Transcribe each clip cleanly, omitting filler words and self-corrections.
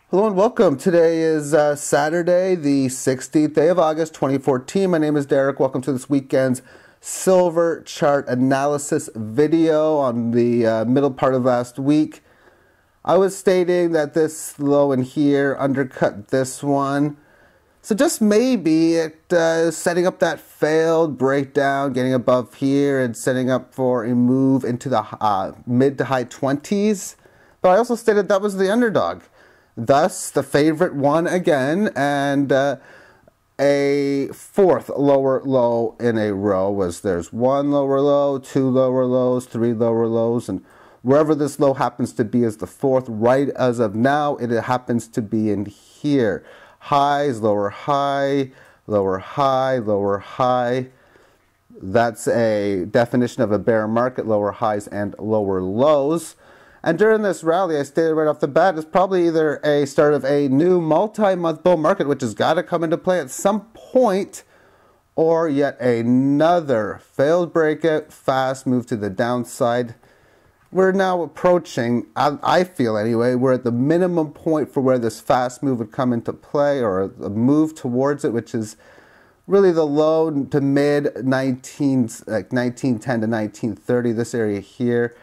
Hello and welcome. Today is Saturday, the 16th day of August, 2014. My name is Derek. Welcome to this weekend's silver chart analysis video. On the middle part of last week, I was stating that this low in here undercut this one. So just maybe it is setting up that failed breakdown, getting above here and setting up for a move into the mid to high 20s. But I also stated that was the underdog. Thus, the favorite won again, and a fourth lower low in a row was there's one lower low, two lower lows, three lower lows, and wherever this low happens to be is the fourth. Right as of now, it happens to be in here. Highs, lower high, lower high, lower high. That's a definition of a bear market, lower highs and lower lows. And during this rally, I stated right off the bat, it's probably either a start of a new multi-month bull market, which has got to come into play at some point, or yet another failed breakout, fast move to the downside. We're now approaching, I feel anyway, we're at the minimum point for where this fast move would come into play, or a move towards it, which is really the low to mid 1910 to 1930, this area here.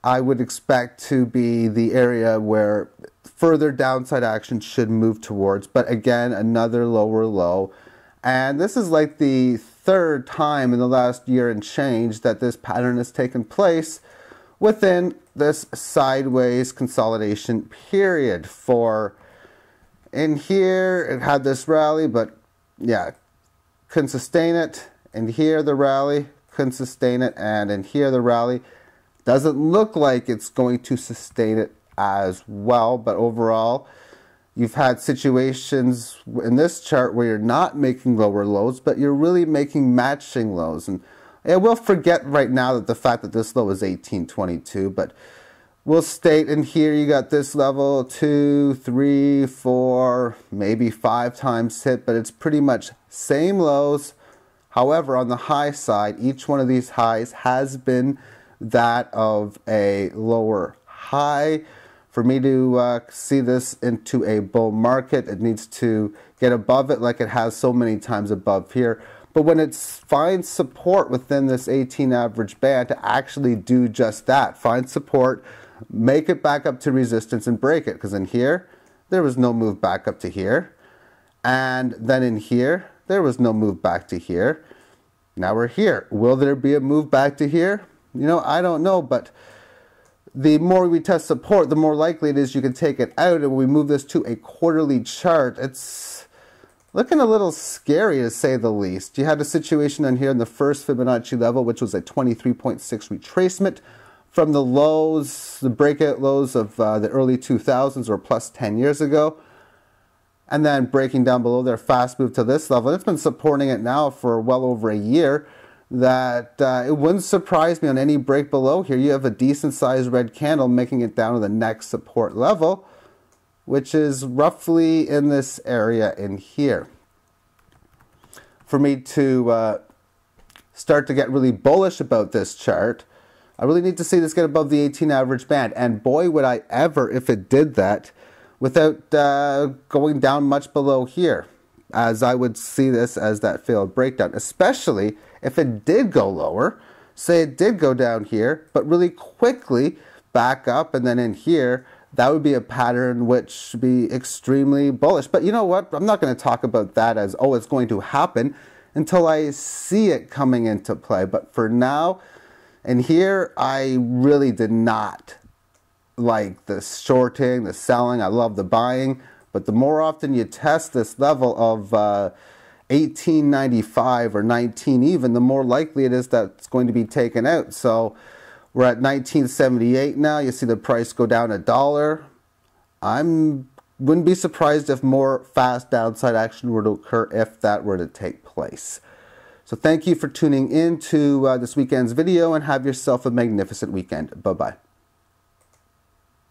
I would expect to be the area where further downside action should move towards. But again, another lower low. And this is like the third time in the last year and change that this pattern has taken place within this sideways consolidation period. For in here, it had this rally, but yeah, couldn't sustain it. And here the rally, couldn't sustain it. And in here the rally doesn't look like it's going to sustain it as well, but overall, you've had situations in this chart where you're not making lower lows, but you're really making matching lows. And we'll forget right now that the fact that this low is 1822, but we'll state in here you got this level 2, 3, 4, maybe 5 times hit, but it's pretty much same lows. However, on the high side, each one of these highs has been that of a lower high. For me to see this into a bull market, it needs to get above it like it has so many times above here. But when it finds support within this 18 average band, to actually do just that, find support, make it back up to resistance and break it. Because in here, there was no move back up to here. And then in here, there was no move back to here. Now we're here. Will there be a move back to here? You know, I don't know, but the more we test support, the more likely it is you can take it out. And when we move this to a quarterly chart, it's looking a little scary to say the least. You had a situation on here in the first Fibonacci level, which was a 23.6 retracement from the lows, the breakout lows of the early 2000s, or plus 10 years ago. And then breaking down below there, fast move to this level. It's been supporting it now for well over a year. That it wouldn't surprise me on any break below here. You have a decent sized red candle making it down to the next support level, which is roughly in this area in here. For me to start to get really bullish about this chart, I really need to see this get above the 18 average band. And boy, would I ever if it did that without going down much below here, as I would see this as that failed breakdown, especially if it did go lower. Say it did go down here, but really quickly back up and then in here, that would be a pattern which would be extremely bullish. But you know what? I'm not going to talk about that as, oh, it's going to happen until I see it coming into play. But for now, and here, I really did not like the shorting, the selling. I love the buying. But the more often you test this level of 1895 or 19 even, the more likely it is that it's going to be taken out. So we're at 1978 now. You see the price go down $1. Wouldn't be surprised if more fast downside action were to occur if that were to take place. So thank you for tuning in to this weekend's video, and have yourself a magnificent weekend. Bye-bye.